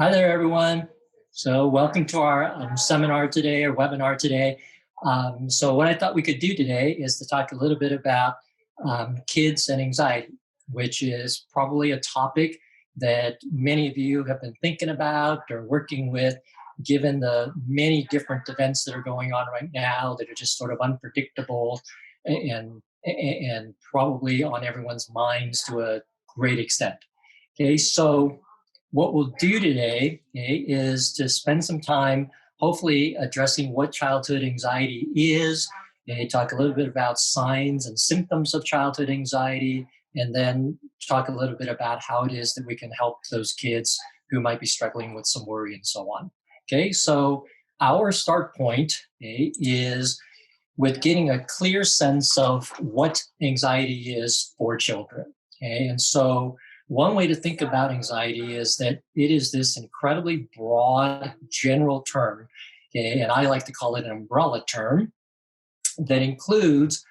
Hi there, everyone. So welcome to our seminar today or webinar today. So what I thought we could do today is to talk a little bit about kids and anxiety, which is probably a topic that many of you have been thinking about or working with, given the many different events that are going on right now that are just sort of unpredictable and probably on everyone's minds to a great extent. Okay, so what we'll do today, okay, is to spend some time hopefully addressing what childhood anxiety is, okay, talk a little bit about signs and symptoms of childhood anxiety, and then talk a little bit about how it is that we can help those kids who might be struggling with some worry and so on. Okay, so our start point, okay, is with getting a clear sense of what anxiety is for children. Okay, and so one way to think about anxiety is that it is this incredibly broad general term, okay, and I like to call it an umbrella term that includes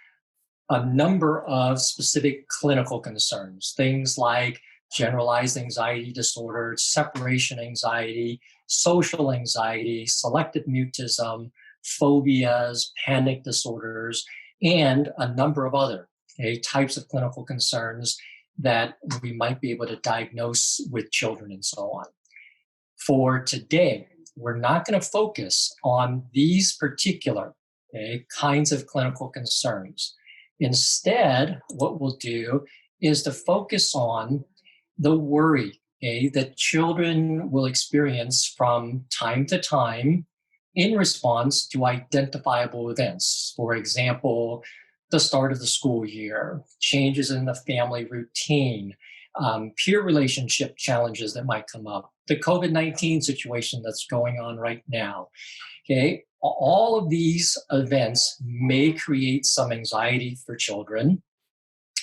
a number of specific clinical concerns, things like generalized anxiety disorder, separation anxiety, social anxiety, selective mutism, phobias, panic disorders, and a number of other types of clinical concerns that we might be able to diagnose with children and so on. For today, we're not going to focus on these particular kinds of clinical concerns. Instead, what we'll do is to focus on the worry that children will experience from time to time in response to identifiable events. For example, the start of the school year, changes in the family routine, peer relationship challenges that might come up, the COVID-19 situation that's going on right now. Okay, all of these events may create some anxiety for children,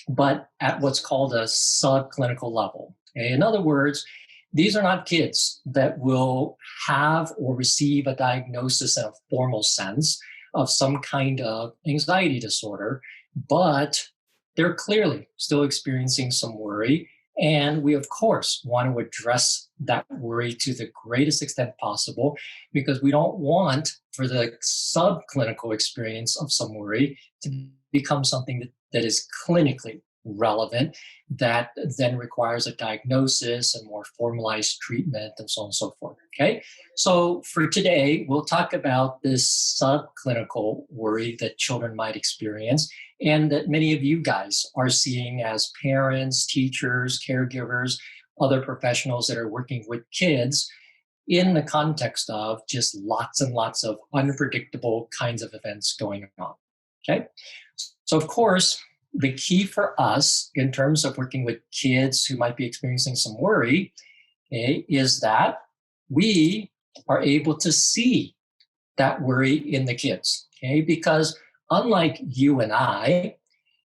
but at what's called a subclinical level. Okay? In other words, these are not kids that will have or receive a diagnosis in a formal sense of some kind of anxiety disorder, but they're clearly still experiencing some worry. And we, of course, want to address that worry to the greatest extent possible because we don't want for the subclinical experience of some worry to become something that is clinically relevant that then requires a diagnosis and more formalized treatment and so on and so forth. Okay, so for today, we'll talk about this subclinical worry that children might experience and that many of you guys are seeing as parents, teachers, caregivers, other professionals that are working with kids in the context of just lots and lots of unpredictable kinds of events going on. Okay, so of course, the key for us in terms of working with kids who might be experiencing some worry is that we are able to see that worry in the kids, because unlike you and I,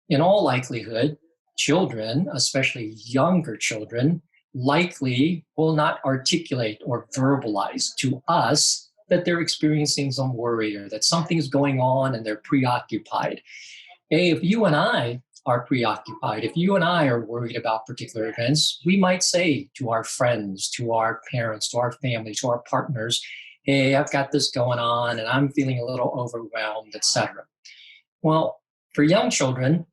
in all likelihood, children, especially younger children, likely will not articulate or verbalize to us that they're experiencing some worry or that something's going on and they're preoccupied. If you and I are preoccupied, if you and I are worried about particular events, we might say to our friends, to our parents, to our family, to our partners, hey, I've got this going on and I'm feeling a little overwhelmed, etc. Well, for young children,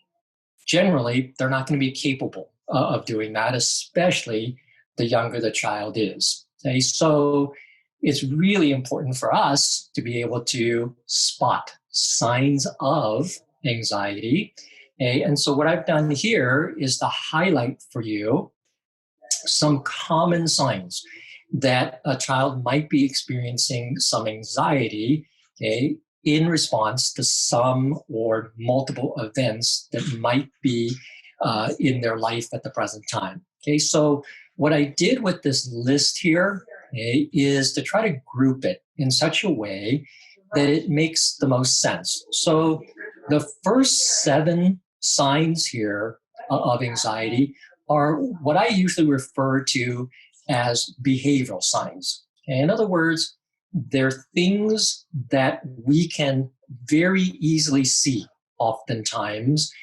generally, they're not going to be capable of doing that, especially the younger the child is. Okay? So it's really important for us to be able to spot signs of anxiety. And so what I've done here is to highlight for you some common signs that a child might be experiencing some anxiety, in response to some or multiple events that might be in their life at the present time. Okay, so what I did with this list here is to try to group it in such a way that it makes the most sense. So the first 7 signs here of anxiety are what I usually refer to as behavioral signs. In other words, they're things that we can very easily see oftentimes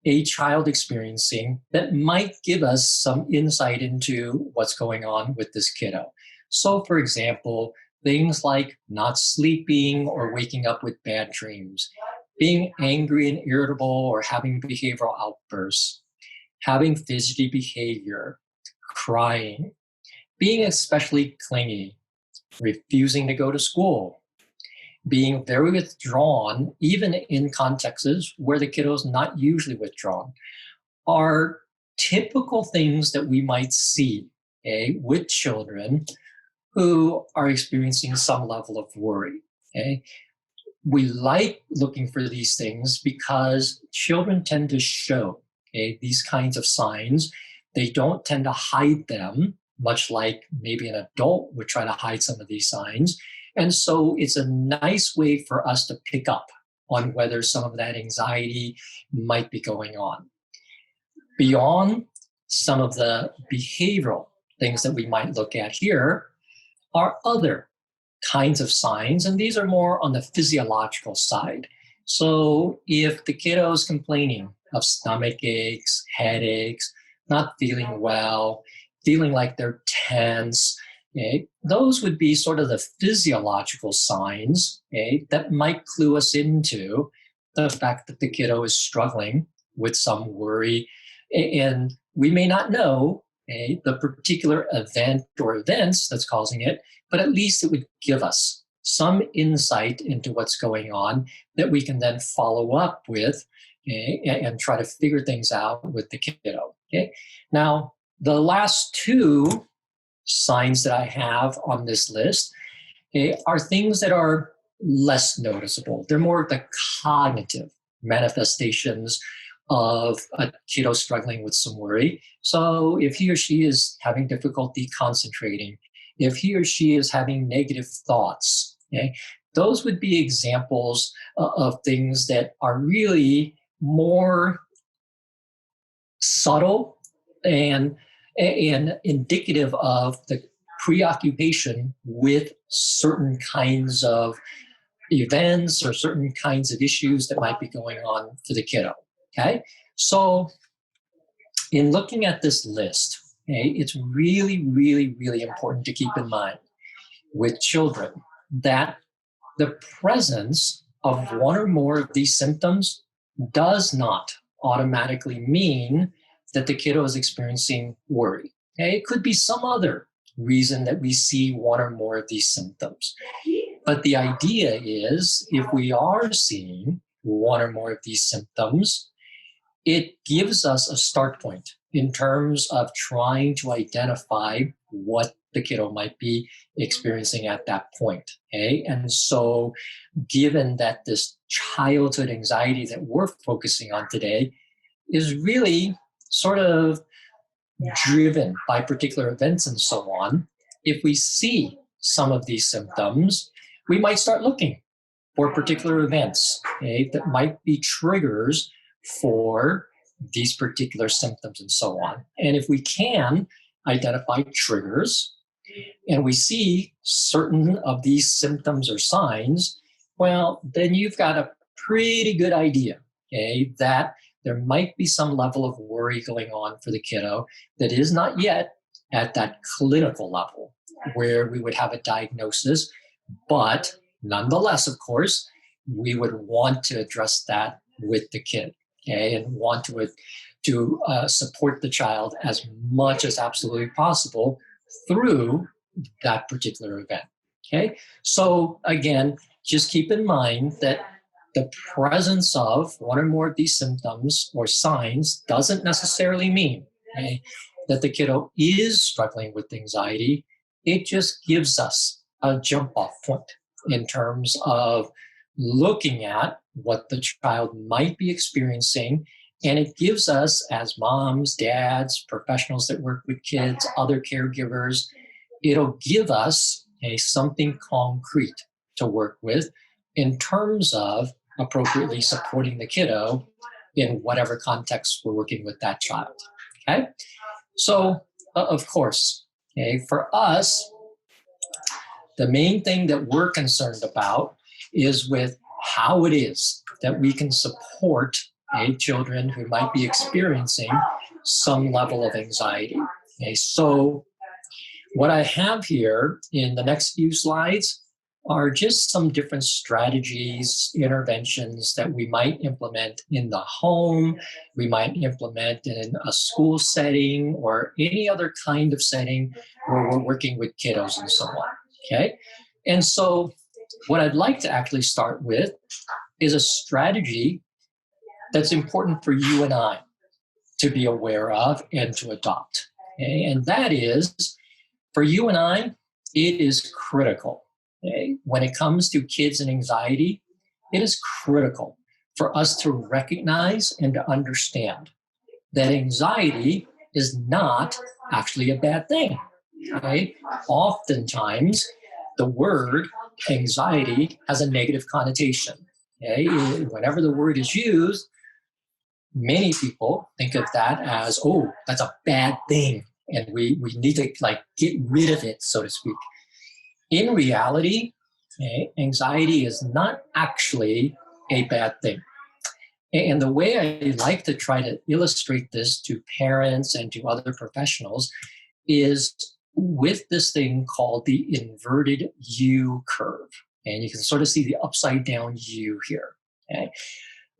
a child experiencing that might give us some insight into what's going on with this kiddo. So, for example, things like not sleeping or waking up with bad dreams, being angry and irritable or having behavioral outbursts, having fidgety behavior, crying, being especially clingy, refusing to go to school, being very withdrawn, even in contexts where the kiddo is not usually withdrawn, are typical things that we might see, with children who are experiencing some level of worry. Okay? We like looking for these things because children tend to show, these kinds of signs. They don't tend to hide them, much like maybe an adult would try to hide some of these signs. And so it's a nice way for us to pick up on whether some of that anxiety might be going on. Beyond some of the behavioral things that we might look at here are other kinds of signs, and these are more on the physiological side. So if the kiddo is complaining of stomach aches, headaches, not feeling well, feeling like they're tense, those would be sort of the physiological signs, that might clue us into the fact that the kiddo is struggling with some worry. And we may not know the particular event or events that's causing it, but at least it would give us some insight into what's going on that we can then follow up with, and try to figure things out with the kiddo. Okay? Now, the last two signs that I have on this list, are things that are less noticeable. They're more of the cognitive manifestations of a kiddo struggling with some worry. So if he or she is having difficulty concentrating, if he or she is having negative thoughts, those would be examples of things that are really more subtle and indicative of the preoccupation with certain kinds of events or certain kinds of issues that might be going on for the kiddo. Okay, so in looking at this list, it's really, really, really important to keep in mind with children that the presence of one or more of these symptoms does not automatically mean that the kiddo is experiencing worry. It could be some other reason that we see one or more of these symptoms. But the idea is, if we are seeing one or more of these symptoms, it gives us a start point in terms of trying to identify what the kiddo might be experiencing at that point. And so given that this childhood anxiety that we're focusing on today is really sort of driven by particular events and so on, if we see some of these symptoms, we might start looking for particular events, that might be triggers for these particular symptoms and so on. And if we can identify triggers and we see certain of these symptoms or signs, well, then you've got a pretty good idea, that there might be some level of worry going on for the kiddo that is not yet at that clinical level where we would have a diagnosis. But nonetheless, of course, we would want to address that with the kid, and want to support the child as much as absolutely possible through that particular event. Okay, so again, just keep in mind that the presence of one or more of these symptoms or signs doesn't necessarily mean, that the kiddo is struggling with anxiety. It just gives us a jump off point in terms of looking at what the child might be experiencing. And it gives us, as moms, dads, professionals that work with kids, other caregivers, it'll give us something concrete to work with in terms of appropriately supporting the kiddo in whatever context we're working with that child. Okay, so of course, for us, the main thing that we're concerned about is with how it is that we can support children who might be experiencing some level of anxiety. So What I have here in the next few slides are just some different strategies, interventions that we might implement in the home, we might implement in a school setting, or any other kind of setting where we're working with kiddos and so on, okay? And so what I'd like to actually start with is a strategy that's important for you and I to be aware of and to adopt. Okay? And that is, for you and I, it is critical. Okay? When it comes to kids and anxiety, it is critical for us to recognize and to understand that anxiety is not actually a bad thing. Okay? Oftentimes, the word anxiety has a negative connotation. Okay? Whenever the word is used, many people think of that as, oh, that's a bad thing, and we need to like get rid of it, so to speak. In reality, anxiety is not actually a bad thing. And the way I like to try to illustrate this to parents and to other professionals is with this thing called the inverted U curve. And you can sort of see the upside down U here. Okay?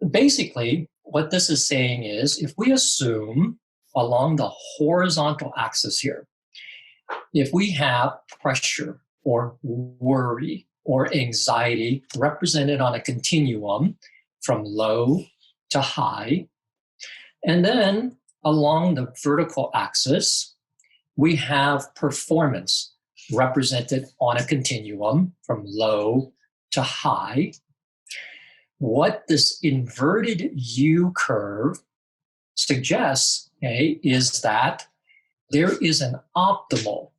Basically, what this is saying is if we assume along the horizontal axis here, if we have pressure or worry or anxiety represented on a continuum from low to high, and then along the vertical axis, we have performance represented on a continuum from low to high. What this inverted U curve suggests, is that there is an optimal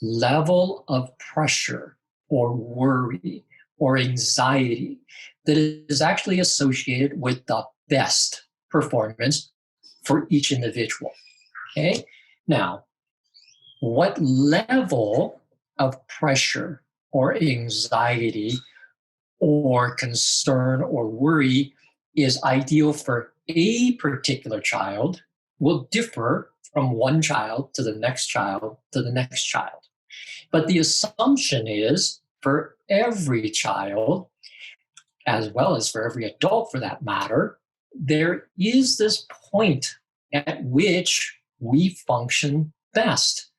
level of pressure or worry or anxiety that is actually associated with the best performance for each individual. Okay? Now, what level of pressure or anxiety or concern or worry is ideal for a particular child will differ from one child to the next child to the next child. But the assumption is for every child, as well as for every adult for that matter, there is this point at which we function best.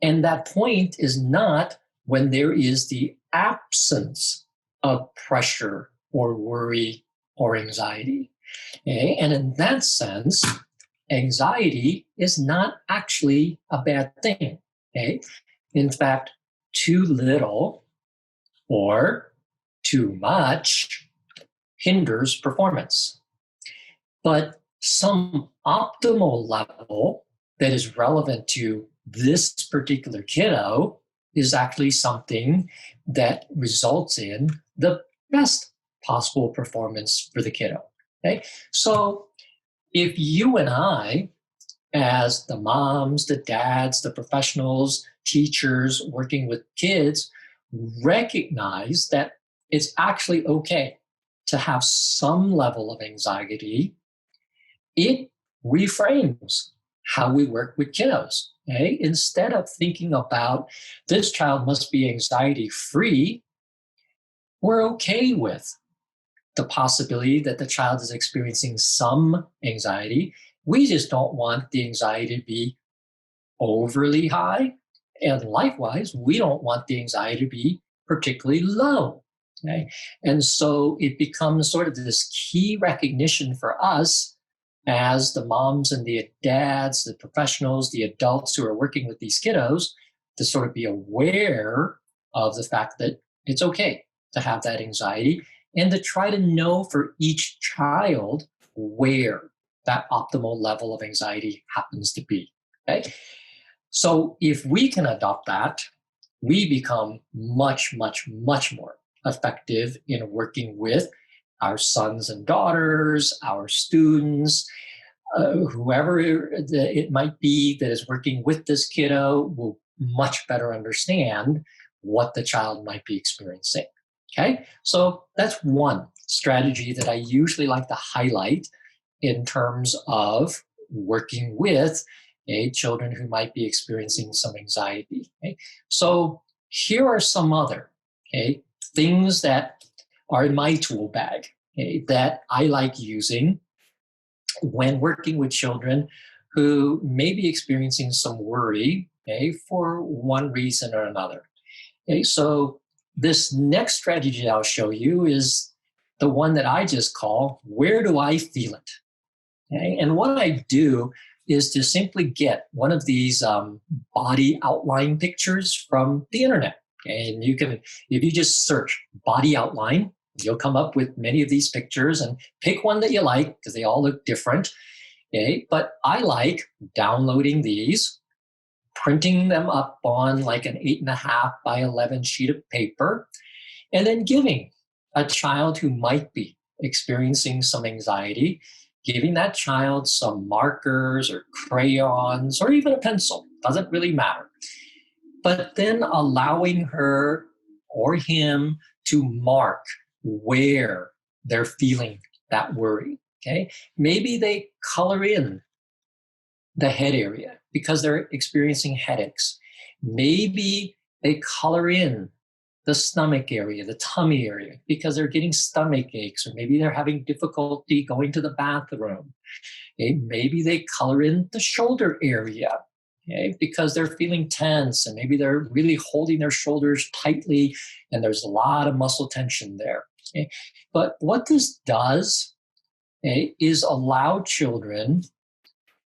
And that point is not when there is the absence of pressure or worry or anxiety. Okay? And in that sense, anxiety is not actually a bad thing. Okay? In fact, too little or too much hinders performance. But some optimal level that is relevant to this particular kiddo is actually something that results in the best possible performance for the kiddo. Okay? So if you and I, as the moms, the dads, the professionals, teachers working with kids, recognize that it's actually okay to have some level of anxiety, it reframes how we work with kiddos. Okay? Instead of thinking about this child must be anxiety free, we're okay with the possibility that the child is experiencing some anxiety. We just don't want the anxiety to be overly high. And likewise, we don't want the anxiety to be particularly low. Okay? And so it becomes sort of this key recognition for us as the moms and the dads, the professionals, the adults who are working with these kiddos, to sort of be aware of the fact that it's okay to have that anxiety and to try to know for each child where that optimal level of anxiety happens to be. Okay? So if we can adopt that, we become much, much, much more effective in working with our sons and daughters, our students, whoever it might be that is working with this kiddo will much better understand what the child might be experiencing. Okay, so that's one strategy that I usually like to highlight in terms of working with okay, children who might be experiencing some anxiety. Okay? So here are some other things that are in my tool bag that I like using when working with children who may be experiencing some worry for one reason or another. Okay, so this next strategy I'll show you is the one that I just call, where do I feel it? Okay, and what I do is to simply get one of these body outline pictures from the internet. Okay, and you can, if you just search body outline, you'll come up with many of these pictures and pick one that you like because they all look different. Okay, but I like downloading these, printing them up on like an 8.5 by 11 sheet of paper, and then giving a child who might be experiencing some anxiety, giving that child some markers or crayons or even a pencil, doesn't really matter. But then allowing her or him to mark where they're feeling that worry. Okay, maybe they color in the head area because they're experiencing headaches. Maybe they color in the stomach area, the tummy area, because they're getting stomach aches, or maybe they're having difficulty going to the bathroom. Okay? Maybe they color in the shoulder area, because they're feeling tense, and maybe they're really holding their shoulders tightly, and there's a lot of muscle tension there. Okay? But what this does is allow children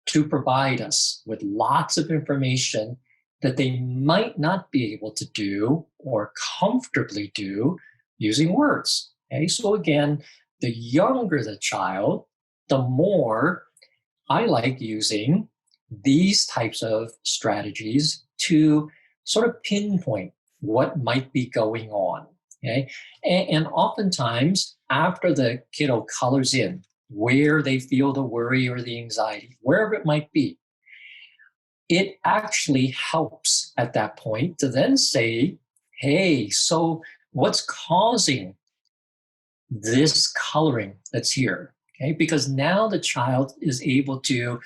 to provide us with lots of information that they might not be able to do or comfortably do using words. Okay, so again, the younger the child, the more I like using these types of strategies to sort of pinpoint what might be going on. Okay, and oftentimes after the kiddo colors in where they feel the worry or the anxiety, wherever it might be, it actually helps at that point to then say, hey, so what's causing this coloring that's here? Okay, because now the child is able to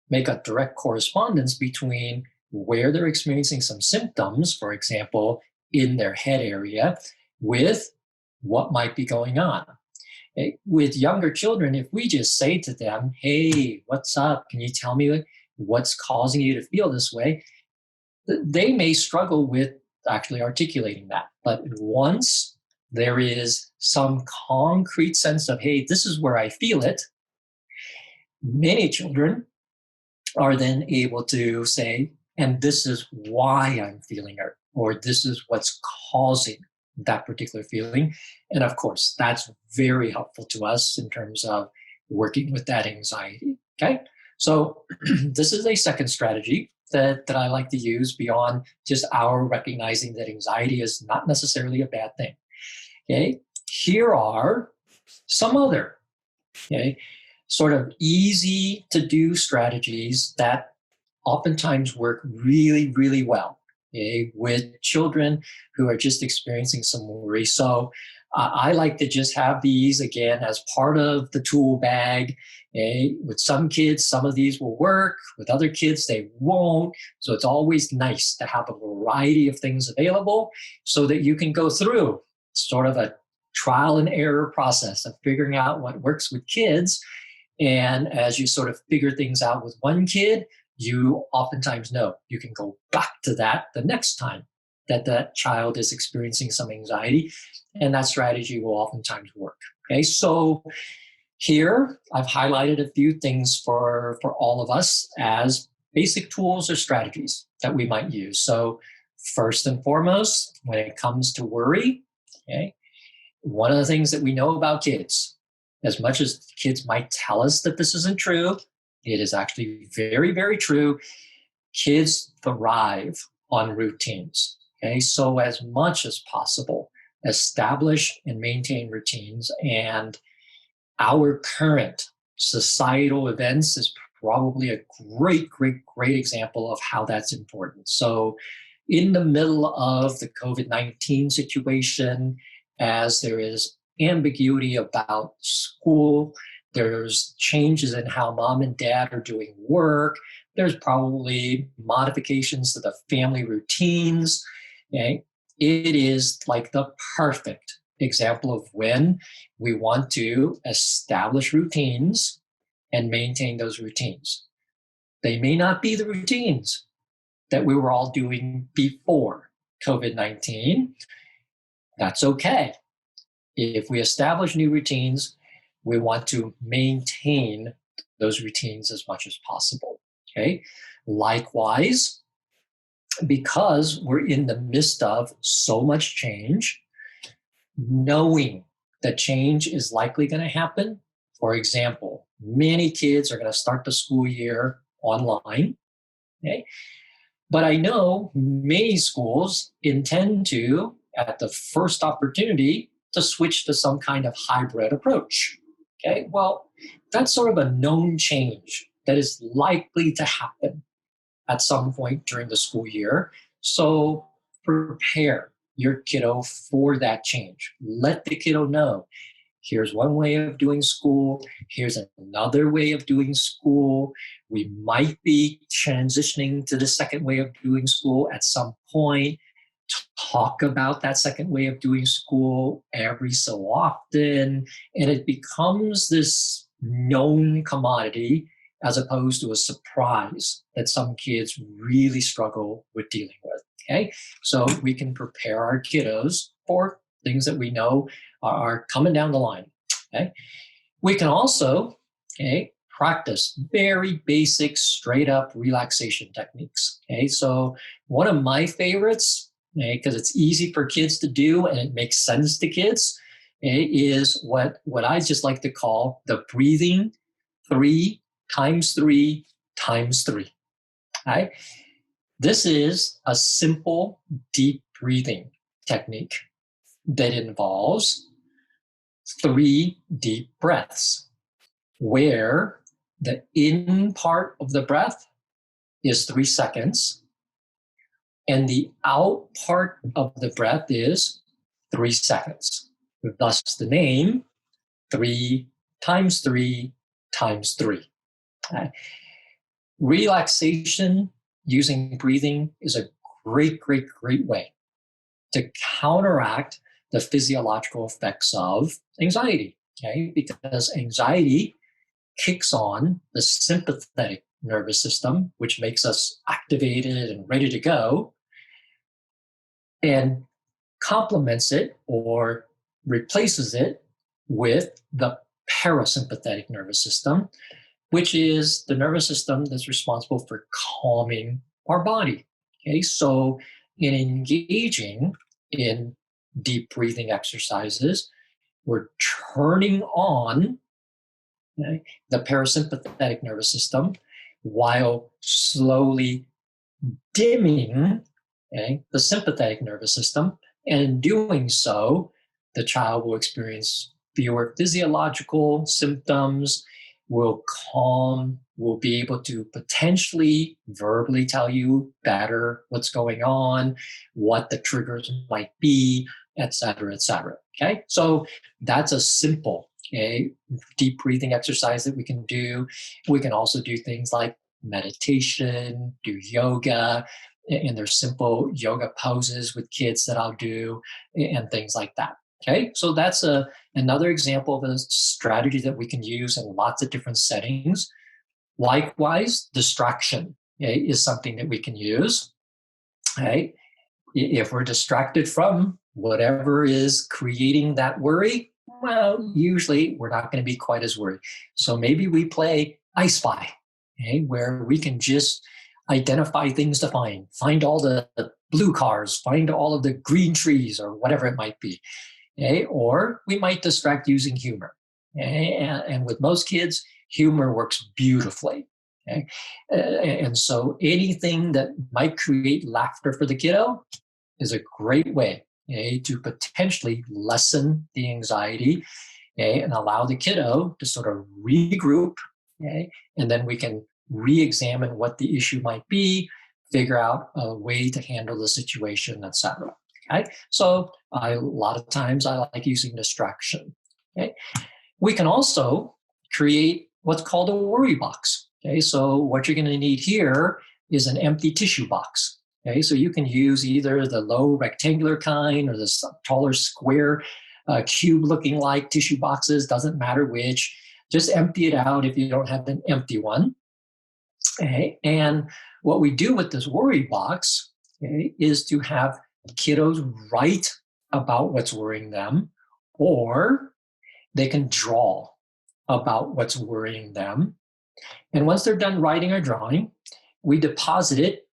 make a direct correspondence between where they're experiencing some symptoms, for example, in their head area, with what might be going on. With younger children, if we just say to them, hey, what's up? Can you tell me what's causing you to feel this way? They may struggle with actually articulating that. But once there is some concrete sense of, hey, this is where I feel it, many children are then able to say, and this is why I'm feeling it, or this is what's causing that particular feeling. And of course, that's very helpful to us in terms of working with that anxiety. Okay. So this is a second strategy that I like to use beyond just our recognizing that anxiety is not necessarily a bad thing. Okay. Here are some other, sort of easy to do strategies that oftentimes work really, really well with children who are just experiencing some worry. So I like to just have these again as part of the tool bag. With some kids, some of these will work. With other kids, they won't. So it's always nice to have a variety of things available so that you can go through sort of a trial and error process of figuring out what works with kids. And as you sort of figure things out with one kid, you oftentimes know you can go back to that the next time that that child is experiencing some anxiety, and that strategy will oftentimes work. Okay, so here I've highlighted a few things for all of us as basic tools or strategies that we might use. So first and foremost, when it comes to worry, one of the things that we know about kids, as much as kids might tell us that this isn't true, it is actually very, very true. Kids thrive on routines. Okay, so as much as possible, establish and maintain routines. And our current societal events is probably a great, great, great example of how that's important. So in the middle of the COVID-19 situation, as there is ambiguity about school, there's changes in how mom and dad are doing work, There's probably modifications to the family routines. Okay? It is like the perfect example of when we want to establish routines and maintain those routines. They may not be the routines that we were all doing before COVID-19. That's okay. If we establish new routines, we want to maintain those routines as much as possible. Okay. Likewise, because we're in the midst of so much change, knowing that change is likely going to happen. For example, many kids are going to start the school year online. Okay. But I know many schools intend to, at the first opportunity, to switch to some kind of hybrid approach. Okay, well, that's sort of a known change that is likely to happen at some point during the school year. So prepare your kiddo for that change. Let the kiddo know, here's one way of doing school. Here's another way of doing school. We might be transitioning to the second way of doing school at some point. Talk about that second way of doing school every so often. And it becomes this known commodity as opposed to a surprise that some kids really struggle with dealing with. Okay. So we can prepare our kiddos for things that we know are coming down the line. Okay. We can also, practice very basic, straight up relaxation techniques. Okay. So one of my favorites, because it's easy for kids to do and it makes sense to kids, is what I just like to call the breathing 3 times 3 times 3. Okay. This is a simple, deep breathing technique that involves 3 deep breaths, where the in part of the breath is 3 seconds, and the out part of the breath is 3 seconds. Thus the name 3 times 3 times 3. Relaxation using breathing is a great, great, great way to counteract the physiological effects of anxiety, okay? Because anxiety kicks on the sympathetic nervous system, which makes us activated and ready to go, and complements it or replaces it with the parasympathetic nervous system, which is the nervous system that's responsible for calming our body. Okay, so in engaging in deep breathing exercises, we're turning on the parasympathetic nervous system while slowly dimming the sympathetic nervous system. And in doing so, the child will experience fewer physiological symptoms, will calm, will be able to potentially verbally tell you better what's going on, what the triggers might be, et cetera, et cetera. Okay, so that's a simple deep breathing exercise that we can do. We can also do things like meditation, do yoga, and there's simple yoga poses with kids that I'll do, and things like that. Okay, so that's another example of a strategy that we can use in lots of different settings. Likewise, distraction is something that we can use. Okay, if we're distracted from whatever is creating that worry, well, usually we're not going to be quite as worried. So maybe we play I Spy, where we can just identify things to find all the blue cars, find all of the green trees, or whatever it might be. Or we might distract using humor. And with most kids, humor works beautifully. And so anything that might create laughter for the kiddo is a great way to potentially lessen the anxiety and allow the kiddo to sort of regroup. And then we can re-examine what the issue might be, figure out a way to handle the situation, etc. Okay, so a lot of times I like using distraction. Okay, we can also create what's called a worry box. Okay, so what you're going to need here is an empty tissue box. Okay, so you can use either the low rectangular kind or the taller square cube looking like tissue boxes, doesn't matter which. Just empty it out if you don't have an empty one. Okay, and what we do with this worry box, okay, is to have kiddos write about what's worrying them, or they can draw about what's worrying them. And once they're done writing or drawing, we deposit it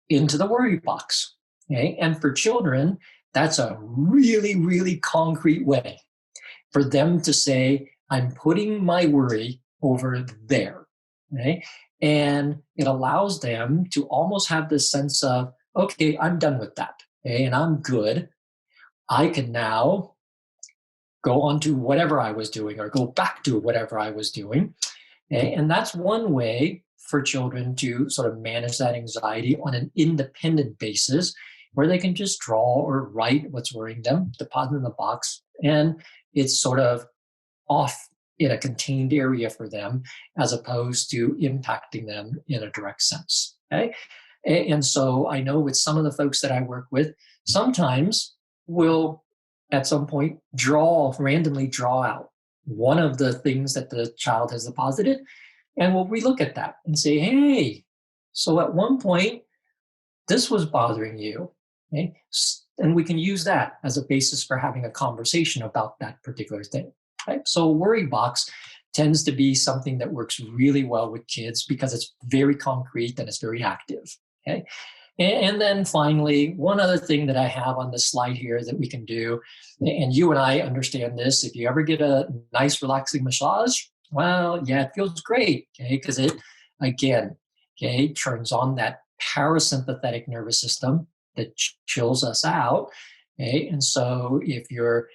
into the worry box. Okay? And for children, that's a really, really concrete way for them to say, I'm putting my worry over there. Okay? And it allows them to almost have this sense of, okay, I'm done with that. Okay? And I'm good. I can now go on to whatever I was doing or go back to whatever I was doing. Okay? And that's one way for children to sort of manage that anxiety on an independent basis, where they can just draw or write what's worrying them, deposit in the box, and it's sort of off in a contained area for them, as opposed to impacting them in a direct sense. Okay? And so I know with some of the folks that I work with, sometimes we'll at some point randomly draw out one of the things that the child has deposited, and we'll relook at that and say, hey, so at one point, this was bothering you. Okay? And we can use that as a basis for having a conversation about that particular thing. Okay? So a worry box tends to be something that works really well with kids because it's very concrete and it's very active. Okay? And then finally, one other thing that I have on this slide here that we can do, and you and I understand this, if you ever get a nice relaxing massage, well, yeah, it feels great, okay, because it, again, okay, turns on that parasympathetic nervous system that chills us out, okay, and so if you're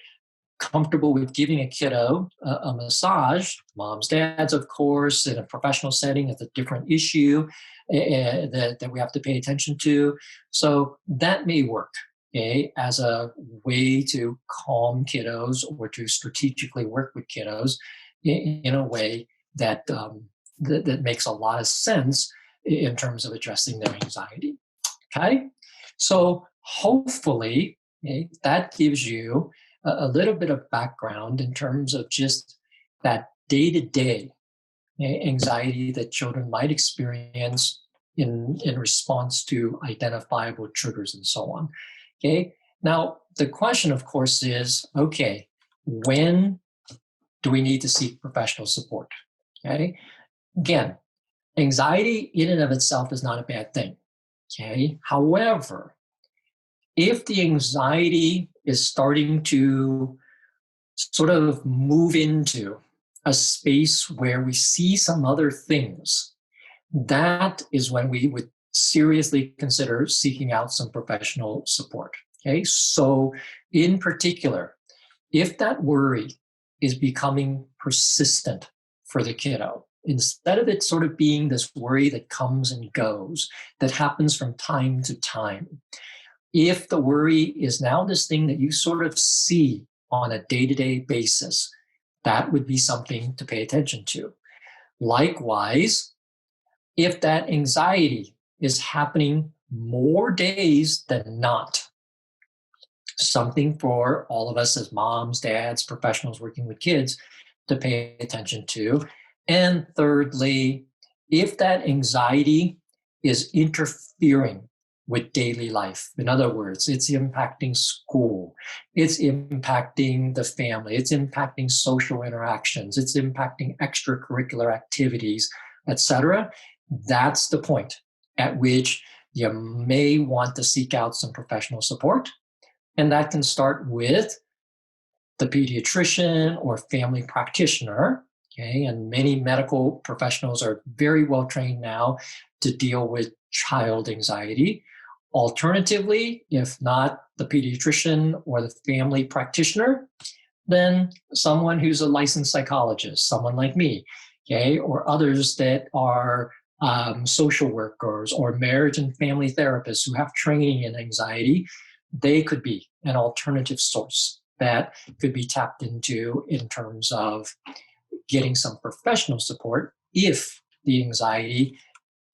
comfortable with giving a kiddo a massage, moms, dads, of course, in a professional setting, is a different issue that we have to pay attention to. So that may work, okay, as a way to calm kiddos or to strategically work with kiddos in a way that, that makes a lot of sense in terms of addressing their anxiety. Okay, so hopefully, okay, that gives you a little bit of background in terms of just that day-to-day anxiety that children might experience in response to identifiable triggers and so on. Okay, now the question, of course, is, okay, when do we need to seek professional support? Okay, again, anxiety in and of itself is not a bad thing. Okay, however, if the anxiety is starting to sort of move into a space where we see some other things, that is when we would seriously consider seeking out some professional support. Okay, so in particular, if that worry is becoming persistent for the kiddo, instead of it sort of being this worry that comes and goes, that happens from time to time, if the worry is now this thing that you sort of see on a day-to-day basis, that would be something to pay attention to. Likewise, if that anxiety is happening more days than not, something for all of us as moms, dads, professionals working with kids to pay attention to. And thirdly, if that anxiety is interfering with daily life. In other words, it's impacting school, it's impacting the family, it's impacting social interactions, it's impacting extracurricular activities, etc. That's the point at which you may want to seek out some professional support. And that can start with the pediatrician or family practitioner. Okay, and many medical professionals are very well trained now to deal with child anxiety. Alternatively, if not the pediatrician or the family practitioner, then someone who's a licensed psychologist, someone like me, okay, or others that are social workers or marriage and family therapists who have training in anxiety, they could be an alternative source that could be tapped into in terms of getting some professional support if the anxiety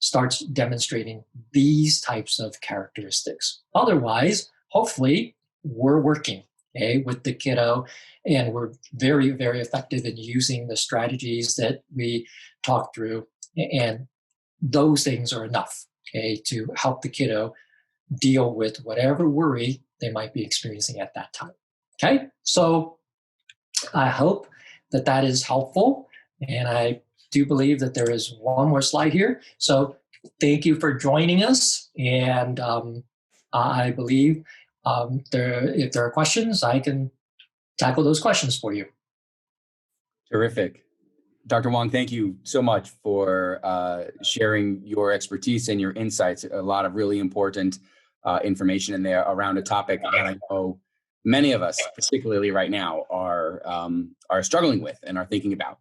starts demonstrating these types of characteristics. Otherwise, hopefully, we're working, okay, with the kiddo, and we're very, very effective in using the strategies that we talked through. And those things are enough, okay, to help the kiddo deal with whatever worry they might be experiencing at that time. Okay, so I hope that that is helpful. And I do believe that there is one more slide here. So thank you for joining us. And I believe if there are questions, I can tackle those questions for you. Terrific. Dr. Wong, thank you so much for sharing your expertise and your insights. A lot of really important information in there around a topic that I know many of us, particularly right now, are struggling with and are thinking about.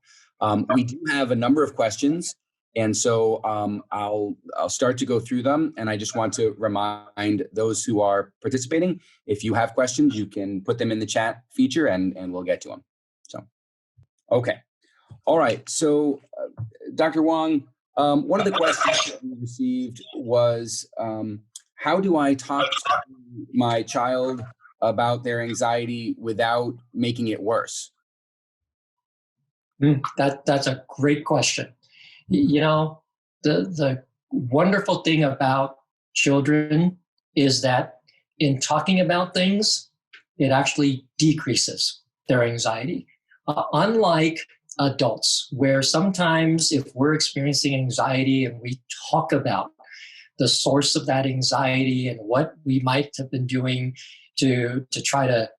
We do have a number of questions, and so I'll start to go through them. And I just want to remind those who are participating, if you have questions, you can put them in the chat feature, and we'll get to them. So, okay. All right. So, Dr. Wong, one of the questions that we received was, how do I talk to my child about their anxiety without making it worse? That's a great question. You know, the wonderful thing about children is that in talking about things, it actually decreases their anxiety. Unlike adults, where sometimes if we're experiencing anxiety and we talk about the source of that anxiety and what we might have been doing to try to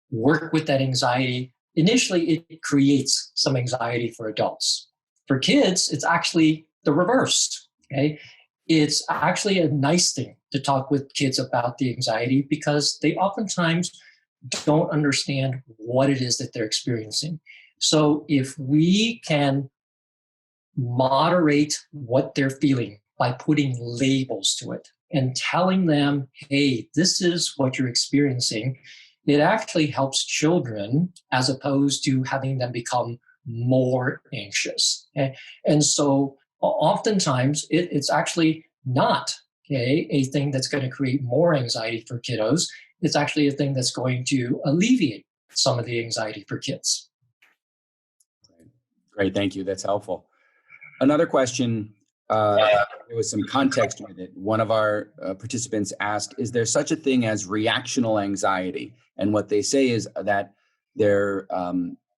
work with that anxiety, initially it creates some anxiety for adults. For kids, it's actually the reverse. Okay, it's actually a nice thing to talk with kids about the anxiety because they oftentimes don't understand what it is that they're experiencing. So if we can moderate what they're feeling by putting labels to it and telling them, hey, this is what you're experiencing, it actually helps children as opposed to having them become more anxious. Okay? And so oftentimes it's actually not a thing that's going to create more anxiety for kiddos. It's actually a thing that's going to alleviate some of the anxiety for kids. Great, thank you. That's helpful. Another question, there was some context with it. One of our participants asked, is there such a thing as reactional anxiety? And what they say is that their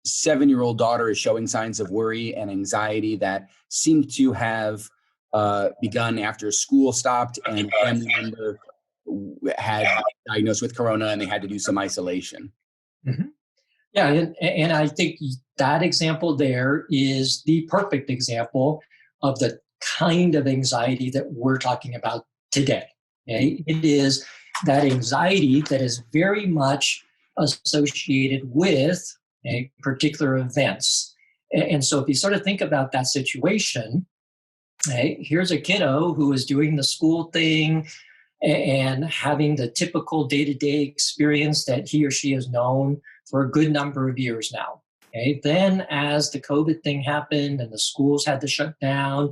7-year-old daughter is showing signs of worry and anxiety that seem to have begun after school stopped and a family member had diagnosed with corona and they had to do some isolation. Mm-hmm. Yeah, and I think that example there is the perfect example of the kind of anxiety that we're talking about today. Okay? It is that anxiety that is very much associated with particular events. And so if you sort of think about that situation, here's a kiddo who is doing the school thing and having the typical day-to-day experience that he or she has known for a good number of years now. Okay? Then as the COVID thing happened and the schools had to shut down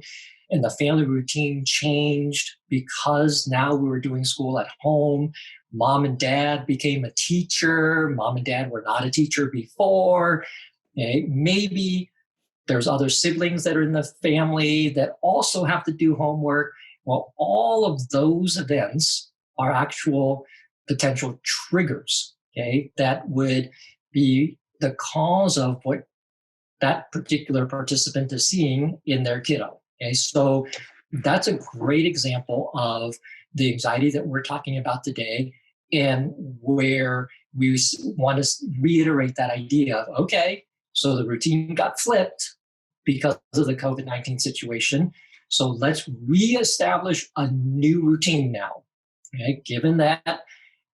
and the family routine changed because now we were doing school at home, mom and dad became a teacher, mom and dad were not a teacher before. Okay? Maybe there's other siblings that are in the family that also have to do homework. Well, all of those events are actual potential triggers, that would be the cause of what that particular participant is seeing in their kiddo. So that's a great example of the anxiety that we're talking about today, and where we want to reiterate that idea of, okay, so the routine got flipped because of the COVID-19 situation. So let's reestablish a new routine now. Given that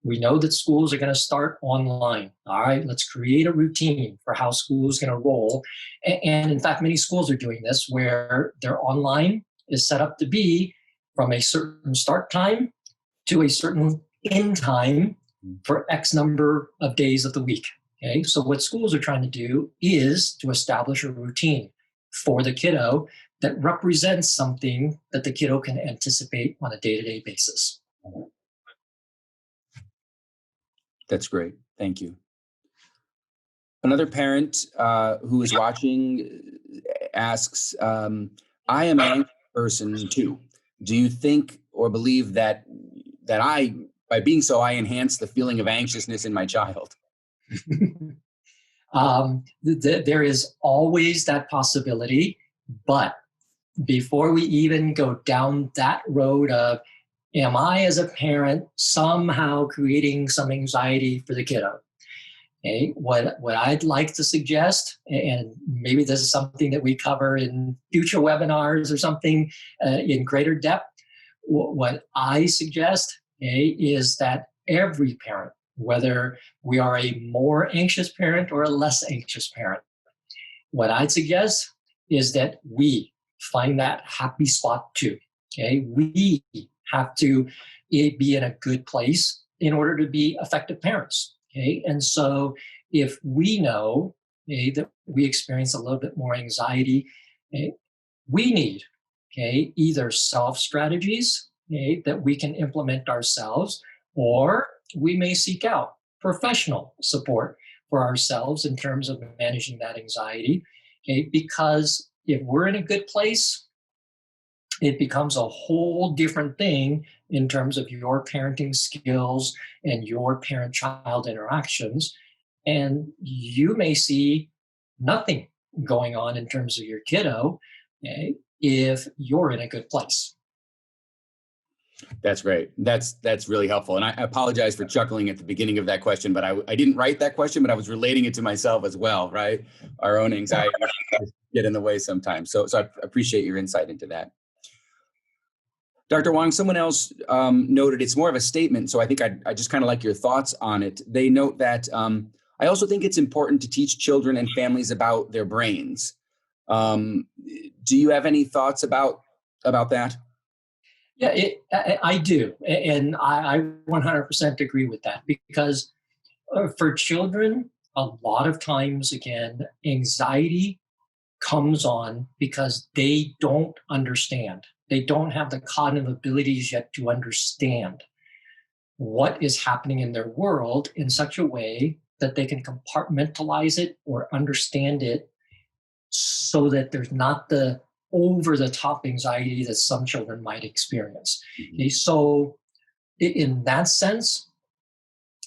we know that schools are going to start online. All right, let's create a routine for how school is going to roll. And in fact, many schools are doing this where their online is set up to be from a certain start time to a certain end time for X number of days of the week. So what schools are trying to do is to establish a routine for the kiddo that represents something that the kiddo can anticipate on a day-to-day basis. That's great. Thank you. Another parent who is watching asks, I am an anxious person too. Do you think or believe that by being so, I enhance the feeling of anxiousness in my child? There is always that possibility, but before we even go down that road of, am I as a parent somehow creating some anxiety for the kiddo? Okay, what I'd like to suggest, and maybe this is something that we cover in future webinars or something in greater depth, what I suggest, okay, is that every parent, whether we are a more anxious parent or a less anxious parent, what I'd suggest is that we find that happy spot too. Okay, we have to be in a good place in order to be effective parents. Okay, and so if we know, okay, that we experience a little bit more anxiety, okay, we need, okay, either self strategies, okay, that we can implement ourselves, or we may seek out professional support for ourselves in terms of managing that anxiety. Okay, because if we're in a good place, it becomes a whole different thing in terms of your parenting skills and your parent-child interactions. And you may see nothing going on in terms of your kiddo, okay, if you're in a good place. That's great. That's really helpful. And I apologize for chuckling at the beginning of that question, but I didn't write that question, but I was relating it to myself as well, right? Our own anxiety get in the way sometimes. So I appreciate your insight into that. Dr. Wong, someone else noted it's more of a statement, so I think I just kind of like your thoughts on it. They note that I also think it's important to teach children and families about their brains. Do you have any thoughts about that? Yeah, I do. And I 100% agree with that, because for children, a lot of times, again, anxiety comes on because they don't understand. They don't have the cognitive abilities yet to understand what is happening in their world in such a way that they can compartmentalize it or understand it, so that there's not the over the top anxiety that some children might experience. Okay, so in that sense,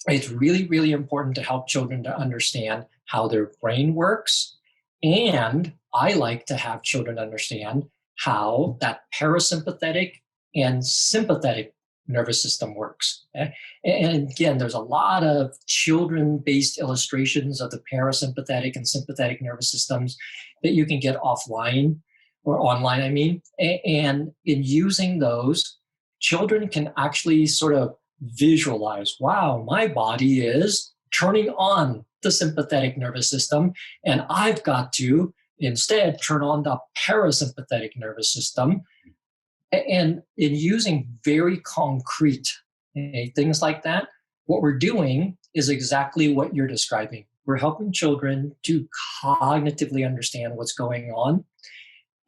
it's really, really important to help children to understand how their brain works. And I like to have children understand how that parasympathetic and sympathetic nervous system works. Okay? And again, there's a lot of children-based illustrations of the parasympathetic and sympathetic nervous systems that you can get offline or online, I mean. And in using those, children can actually sort of visualize, wow, my body is turning on the sympathetic nervous system, and I've got to instead turn on the parasympathetic nervous system. And in using very concrete things like that, what we're doing is exactly what you're describing. We're helping children to cognitively understand what's going on.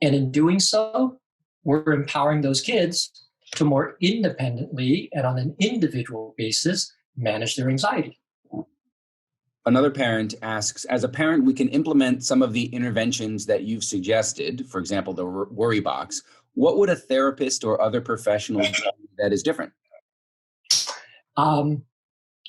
And in doing so, we're empowering those kids to more independently and on an individual basis manage their anxiety. Another parent asks, as a parent, we can implement some of the interventions that you've suggested, for example, the worry box. What would a therapist or other professional do that is different?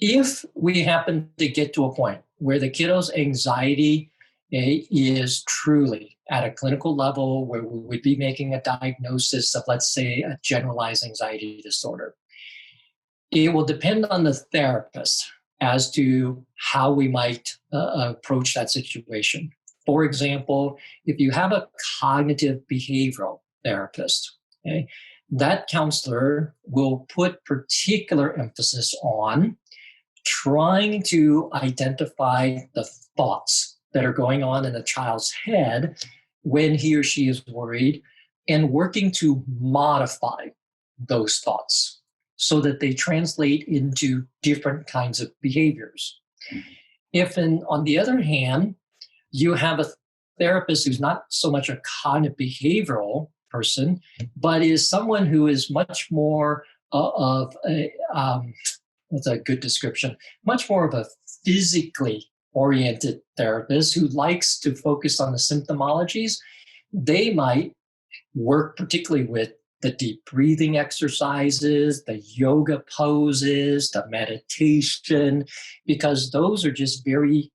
If we happen to get to a point where the kiddo's anxiety is truly at a clinical level where we would be making a diagnosis of, let's say, a generalized anxiety disorder, it will depend on the therapist as to how we might approach that situation. For example, if you have a cognitive behavioral therapist, okay, that counselor will put particular emphasis on trying to identify the thoughts that are going on in a child's head when he or she is worried, and working to modify those thoughts so that they translate into different kinds of behaviors. If, on the other hand, you have a therapist who's not so much a cognitive behavioral person, but is someone who is much more of a, what's a good description? Much more of a physically oriented therapist who likes to focus on the symptomologies. They might work particularly with the deep breathing exercises, the yoga poses, the meditation, because those are just very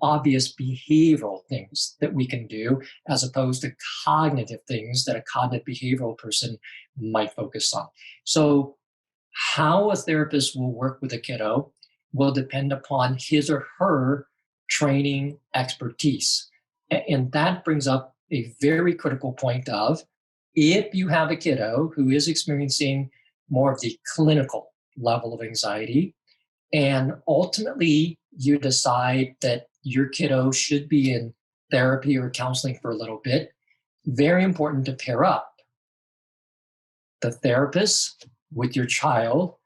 obvious behavioral things that we can do as opposed to cognitive things that a cognitive behavioral person might focus on. So how a therapist will work with a kiddo will depend upon his or her training expertise. And that brings up a very critical point of, if you have a kiddo who is experiencing more of the clinical level of anxiety, and ultimately you decide that your kiddo should be in therapy or counseling for a little bit, very important to pair up the therapist with your child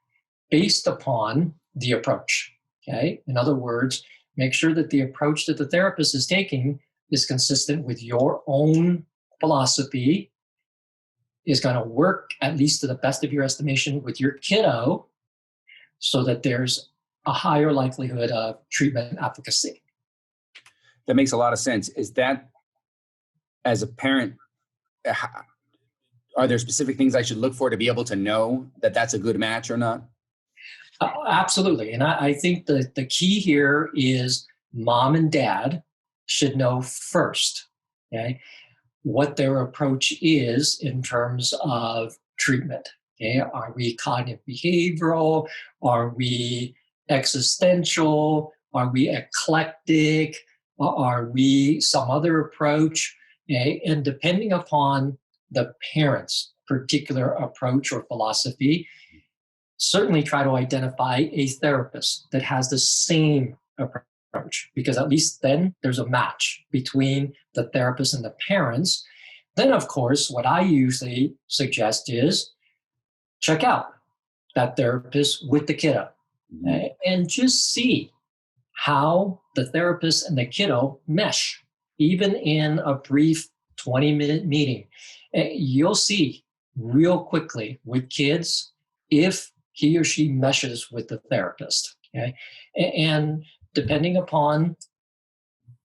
based upon the approach. Okay. In other words, make sure that the approach that the therapist is taking is consistent with your own philosophy, is going to work, at least to the best of your estimation, with your kiddo, so that there's a higher likelihood of treatment efficacy. That makes a lot of sense. Is that, as a parent, are there specific things I should look for to be able to know that that's a good match or not? Absolutely. And I think the key here is mom and dad should know first, okay, what their approach is in terms of treatment. Okay? Are we cognitive behavioral? Are we existential? Are we eclectic? Are we some other approach? Okay? And depending upon the parent's particular approach or philosophy, certainly try to identify a therapist that has the same approach, because at least then there's a match between the therapist and the parents. Then, of course, what I usually suggest is check out that therapist with the kiddo, and just see how the therapist and the kiddo mesh, even in a brief 20-minute meeting. You'll see real quickly with kids if he or she meshes with the therapist. Okay? And depending upon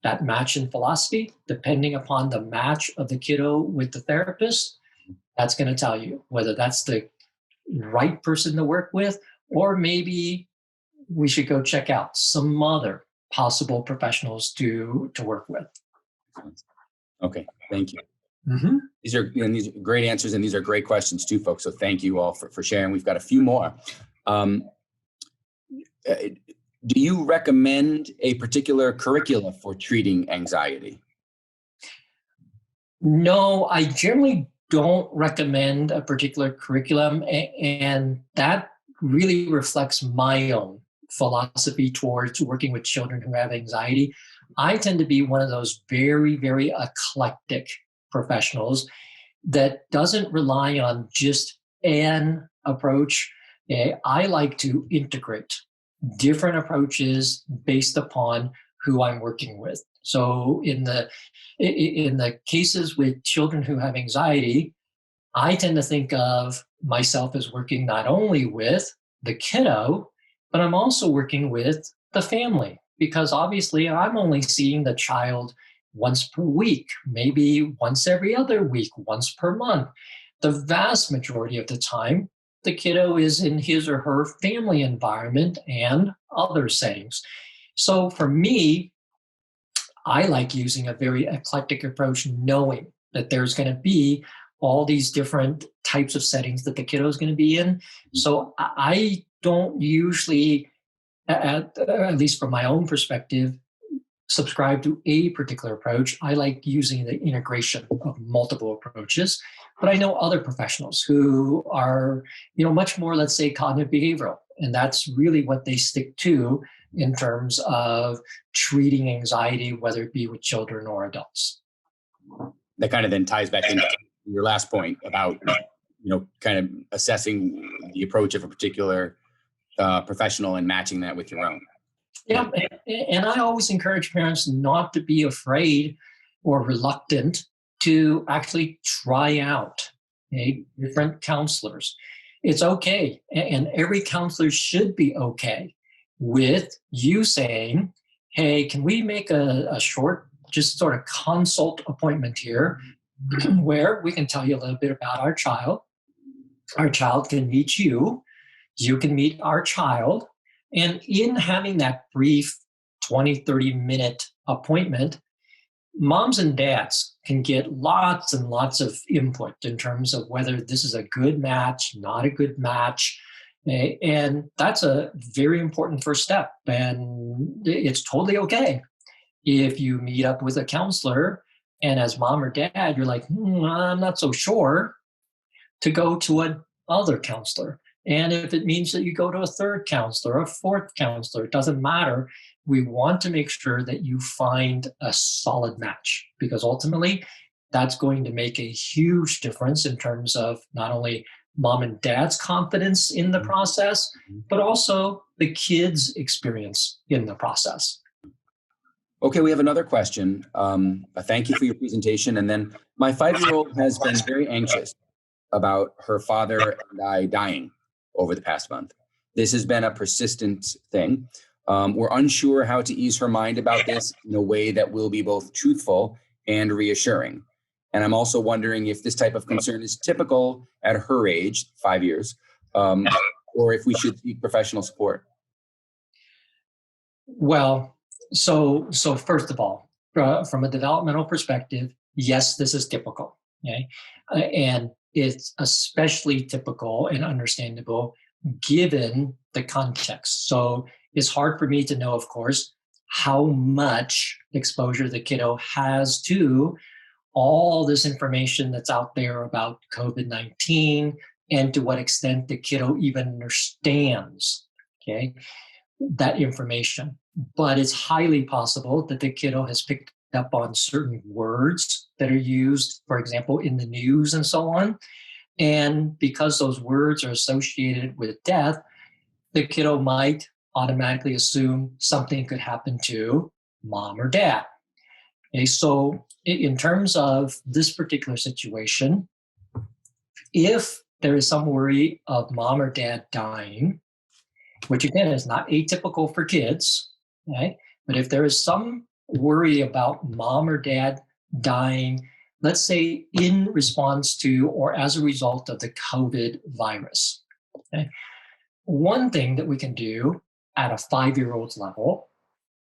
that match in philosophy, depending upon the match of the kiddo with the therapist, that's going to tell you whether that's the right person to work with, or maybe we should go check out some other possible professionals to work with. Okay, thank you. Mm-hmm. These are great answers, and these are great questions too, folks. So thank you all for sharing. We've got a few more. Do you recommend a particular curricula for treating anxiety? No, I generally don't recommend a particular curriculum, and that really reflects my own philosophy towards working with children who have anxiety. I tend to be one of those very, very eclectic professionals that doesn't rely on just an approach. I like to integrate different approaches based upon who I'm working with. So in the cases with children who have anxiety, I tend to think of myself as working not only with the kiddo, but I'm also working with the family, because obviously I'm only seeing the child once per week, maybe once every other week, once per month. The vast majority of the time, the kiddo is in his or her family environment and other settings. So for me, I like using a very eclectic approach, knowing that there's going to be all these different types of settings that the kiddo is going to be in. So I don't usually, at least from my own perspective, subscribe to a particular approach. I like using the integration of multiple approaches. But I know other professionals who are, much more, let's say, cognitive behavioral, and that's really what they stick to in terms of treating anxiety, whether it be with children or adults. That kind of then ties back into your last point about, kind of assessing the approach of a particular professional and matching that with your own. Yeah, and I always encourage parents not to be afraid or reluctant to actually try out different counselors. It's okay. And every counselor should be okay with you saying, hey, can we make a short, just sort of consult appointment here where we can tell you a little bit about our child. Our child can meet you. You can meet our child. And in having that brief 20, 30-minute appointment, moms and dads can get lots and lots of input in terms of whether this is a good match, not a good match. And that's a very important first step. And it's totally okay if you meet up with a counselor and as mom or dad, you're like, I'm not so sure, to go to another counselor. And if it means that you go to a third counselor, a fourth counselor, it doesn't matter. We want to make sure that you find a solid match because ultimately that's going to make a huge difference in terms of not only mom and dad's confidence in the process, but also the kids' experience in the process. Okay, we have another question. Thank you for your presentation. And then my 5-year-old has been very anxious about her father and I dying over the past month. This has been a persistent thing. We're unsure how to ease her mind about this in a way that will be both truthful and reassuring. And I'm also wondering if this type of concern is typical at her age, 5 years, or if we should seek professional support. Well, so first of all, from a developmental perspective, yes, this is typical. Okay, and it's especially typical and understandable given the context. So it's hard for me to know, of course, how much exposure the kiddo has to all this information that's out there about COVID-19 and to what extent the kiddo even understands, that information. But it's highly possible that the kiddo has picked up on certain words that are used, for example, in the news and so on. And because those words are associated with death, the kiddo might automatically assume something could happen to mom or dad. Okay, so in terms of this particular situation, if there is some worry of mom or dad dying, which again is not atypical for kids, right? But if there is some worry about mom or dad dying, let's say in response to or as a result of the COVID virus, okay? One thing that we can do at a 5-year-old's level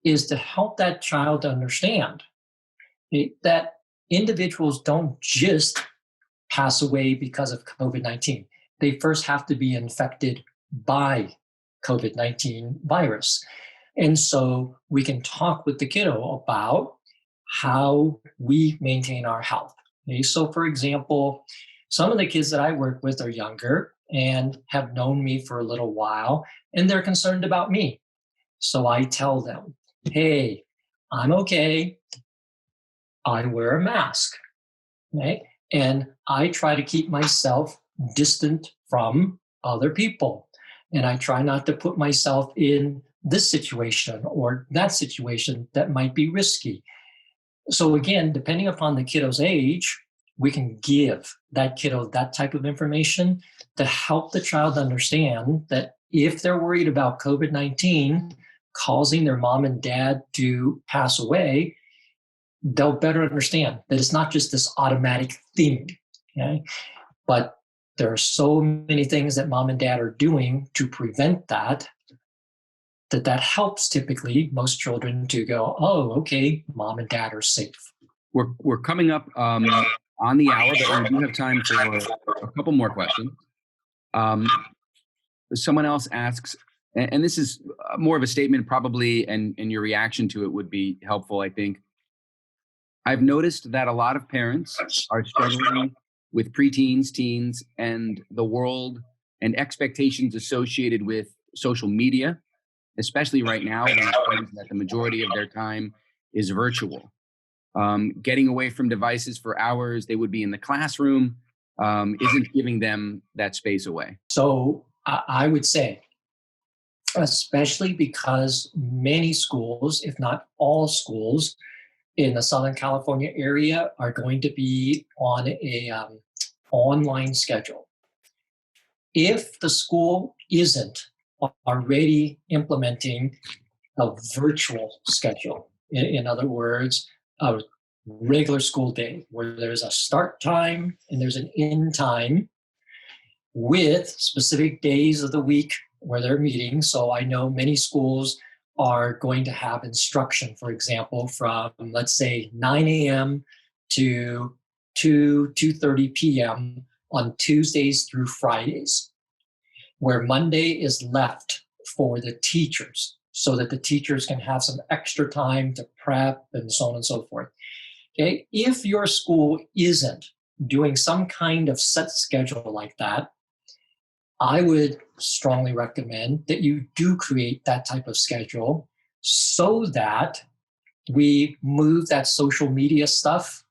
is to help that child understand that individuals don't just pass away because of COVID-19. They first have to be infected by COVID-19 virus. And so we can talk with the kiddo about how we maintain our health. Okay? So for example, some of the kids that I work with are younger and have known me for a little while, and they're concerned about me. So I tell them, hey, I'm okay. I wear a mask. Okay? And I try to keep myself distant from other people. And I try not to put myself in this situation or that situation that might be risky. So again, depending upon the kiddo's age, we can give that kiddo that type of information to help the child understand that if they're worried about COVID-19 causing their mom and dad to pass away, they'll better understand that it's not just this automatic thing, okay? But there are so many things that mom and dad are doing to prevent that helps typically most children to go, oh, okay, mom and dad are safe. We're coming up on the hour, but we do have time for a couple more questions. Someone else asks, and this is more of a statement probably, and your reaction to it would be helpful, I think. I've noticed that a lot of parents are struggling with preteens, teens, and the world and expectations associated with social media, especially right now when it seems that the majority of their time is virtual. Getting away from devices for hours they would be in the classroom isn't giving them that space away. So I would say, especially because many schools, if not all schools, in the Southern California area are going to be on a online schedule. If the school isn't already implementing a virtual schedule, in other words, a regular school day where there's a start time and there's an end time with specific days of the week where they're meeting. So I know many schools are going to have instruction, for example, from, let's say, 9 a.m. to 2:30 p.m. on Tuesdays through Fridays, where Monday is left for the teachers so that the teachers can have some extra time to prep and so on and so forth. Okay, if your school isn't doing some kind of set schedule like that, I would strongly recommend that you do create that type of schedule so that we move that social media stuff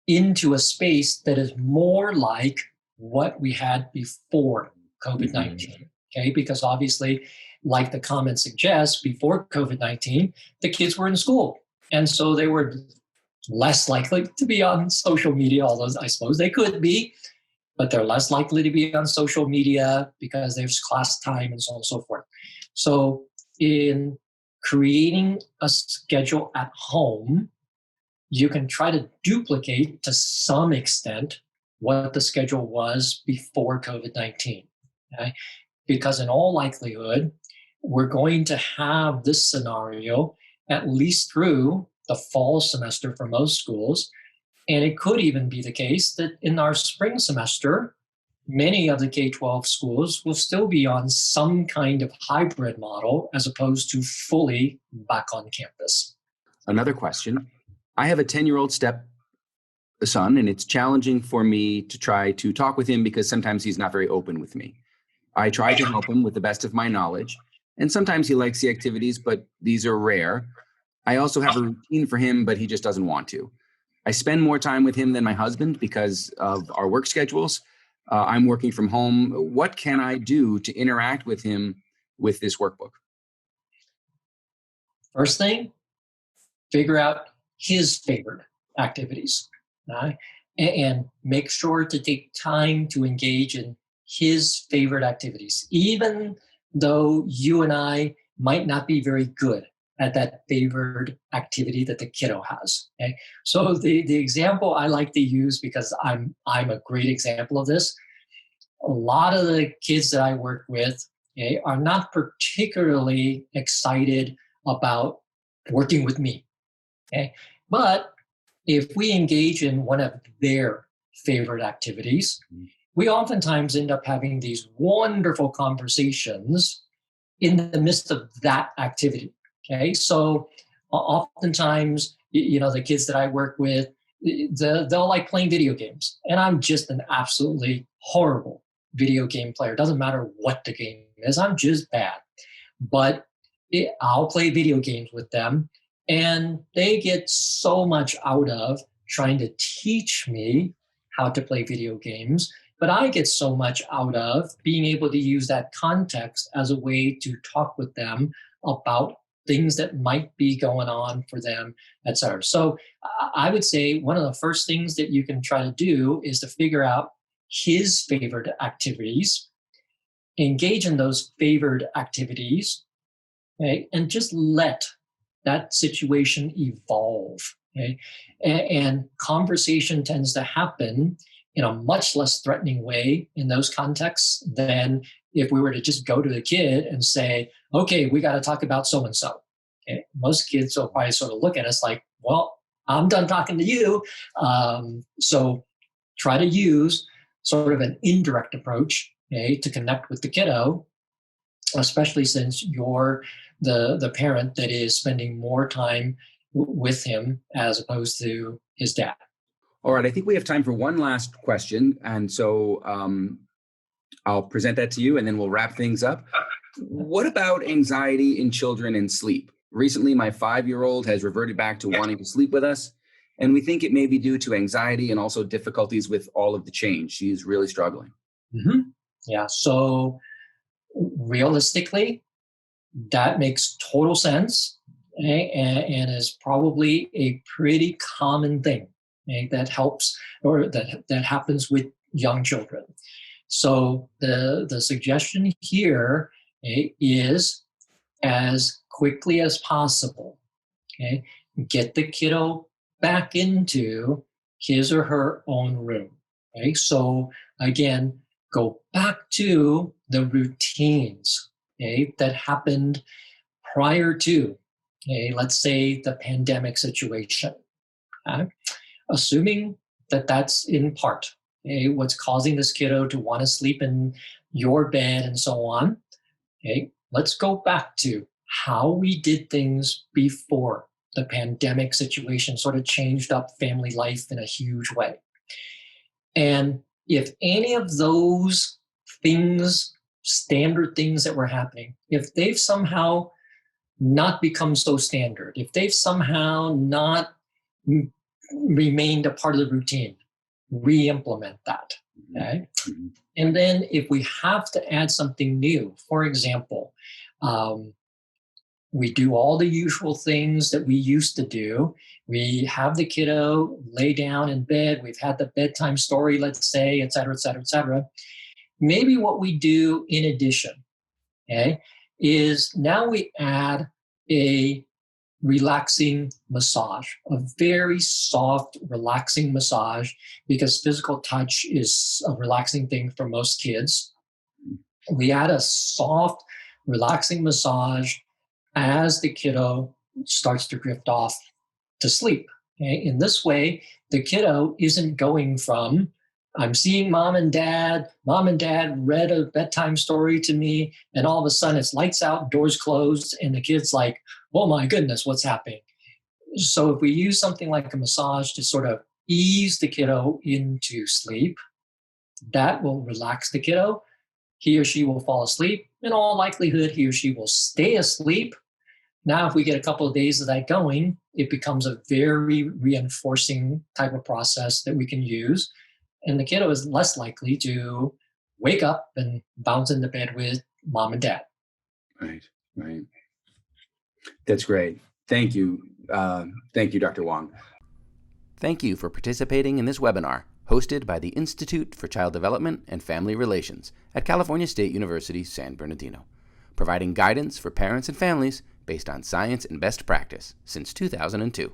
into a space that is more like what we had before COVID-19. Okay, because obviously, like the comment suggests, before COVID-19, the kids were in school. And so they were less likely to be on social media, although I suppose they could be, but they're less likely to be on social media because there's class time and so on and so forth. So in creating a schedule at home, you can try to duplicate to some extent what the schedule was before COVID-19. Okay? Because in all likelihood, we're going to have this scenario at least through the fall semester for most schools. And it could even be the case that in our spring semester, many of the K-12 schools will still be on some kind of hybrid model as opposed to fully back on campus. Another question. I have a 10-year-old stepson, and it's challenging for me to try to talk with him because sometimes he's not very open with me. I try to help him with the best of my knowledge, and sometimes he likes the activities, but these are rare. I also have a routine for him, but he just doesn't want to. I spend more time with him than my husband because of our work schedules. I'm working from home. What can I do to interact with him with this workbook? First thing, figure out his favorite activities, right? And make sure to take time to engage in his favorite activities, even though you and I might not be very good at that favored activity that the kiddo has. Okay, so the example I like to use, because I'm a great example of this. A lot of the kids that I work with, okay, are not particularly excited about working with me. Okay, but if we engage in one of their favorite activities, we oftentimes end up having these wonderful conversations in the midst of that activity. Okay, so oftentimes, the kids that I work with, they'll like playing video games, and I'm just an absolutely horrible video game player. Doesn't matter what the game is, I'm just bad. But I'll play video games with them, and they get so much out of trying to teach me how to play video games. But I get so much out of being able to use that context as a way to talk with them about things that might be going on for them, et cetera. So I would say one of the first things that you can try to do is to figure out his favorite activities, engage in those favored activities, okay, and just let that situation evolve. Okay? And conversation tends to happen in a much less threatening way in those contexts than if we were to just go to the kid and say, okay, we got to talk about so-and-so. Okay? Most kids will probably sort of look at us like, well, I'm done talking to you. So try to use sort of an indirect approach, okay, to connect with the kiddo, especially since you're the parent that is spending more time with him as opposed to his dad. All right, I think we have time for one last question. And so I'll present that to you and then we'll wrap things up. What about anxiety in children and sleep? Recently, my 5-year-old has reverted back to wanting to sleep with us. And we think it may be due to anxiety and also difficulties with all of the change. She's really struggling. Mm-hmm. Yeah, so realistically, that makes total sense. okay, and is probably a pretty common thing, okay, that helps or that happens with young children. So the suggestion here, okay, is as quickly as possible, okay, get the kiddo back into his or her own room. Okay, so again, go back to the routines, okay, that happened prior to, okay, let's say the pandemic situation. Okay? Assuming that that's in part, okay, what's causing this kiddo to want to sleep in your bed and so on. Okay, let's go back to how we did things before the pandemic situation sort of changed up family life in a huge way. And if any of those things, standard things that were happening, if they've somehow not become so standard, if they've somehow not remained a part of the routine, re-implement that. Okay. Mhm. And then if we have to add something new, for example, um, we do all the usual things that we used to do. We have the kiddo lay down in bed. We've had the bedtime story, let's say, et cetera, et cetera, et cetera. Maybe what we do in addition, okay, is now we add a relaxing massage, a very soft, relaxing massage, because physical touch is a relaxing thing for most kids. We add a soft, relaxing massage as the kiddo starts to drift off to sleep. Okay? In this way, the kiddo isn't going from, I'm seeing mom and dad read a bedtime story to me, and all of a sudden it's lights out, doors closed, and the kid's like, oh my goodness, what's happening? So if we use something like a massage to sort of ease the kiddo into sleep, that will relax the kiddo. He or she will fall asleep. In all likelihood, he or she will stay asleep. Now, if we get a couple of days of that going, it becomes a very reinforcing type of process that we can use. And the kiddo is less likely to wake up and bounce into bed with mom and dad. Right, right. That's great. Thank you. Thank you, Dr. Wong. Thank you for participating in this webinar hosted by the Institute for Child Development and Family Relations at California State University, San Bernardino, providing guidance for parents and families based on science and best practice since 2002.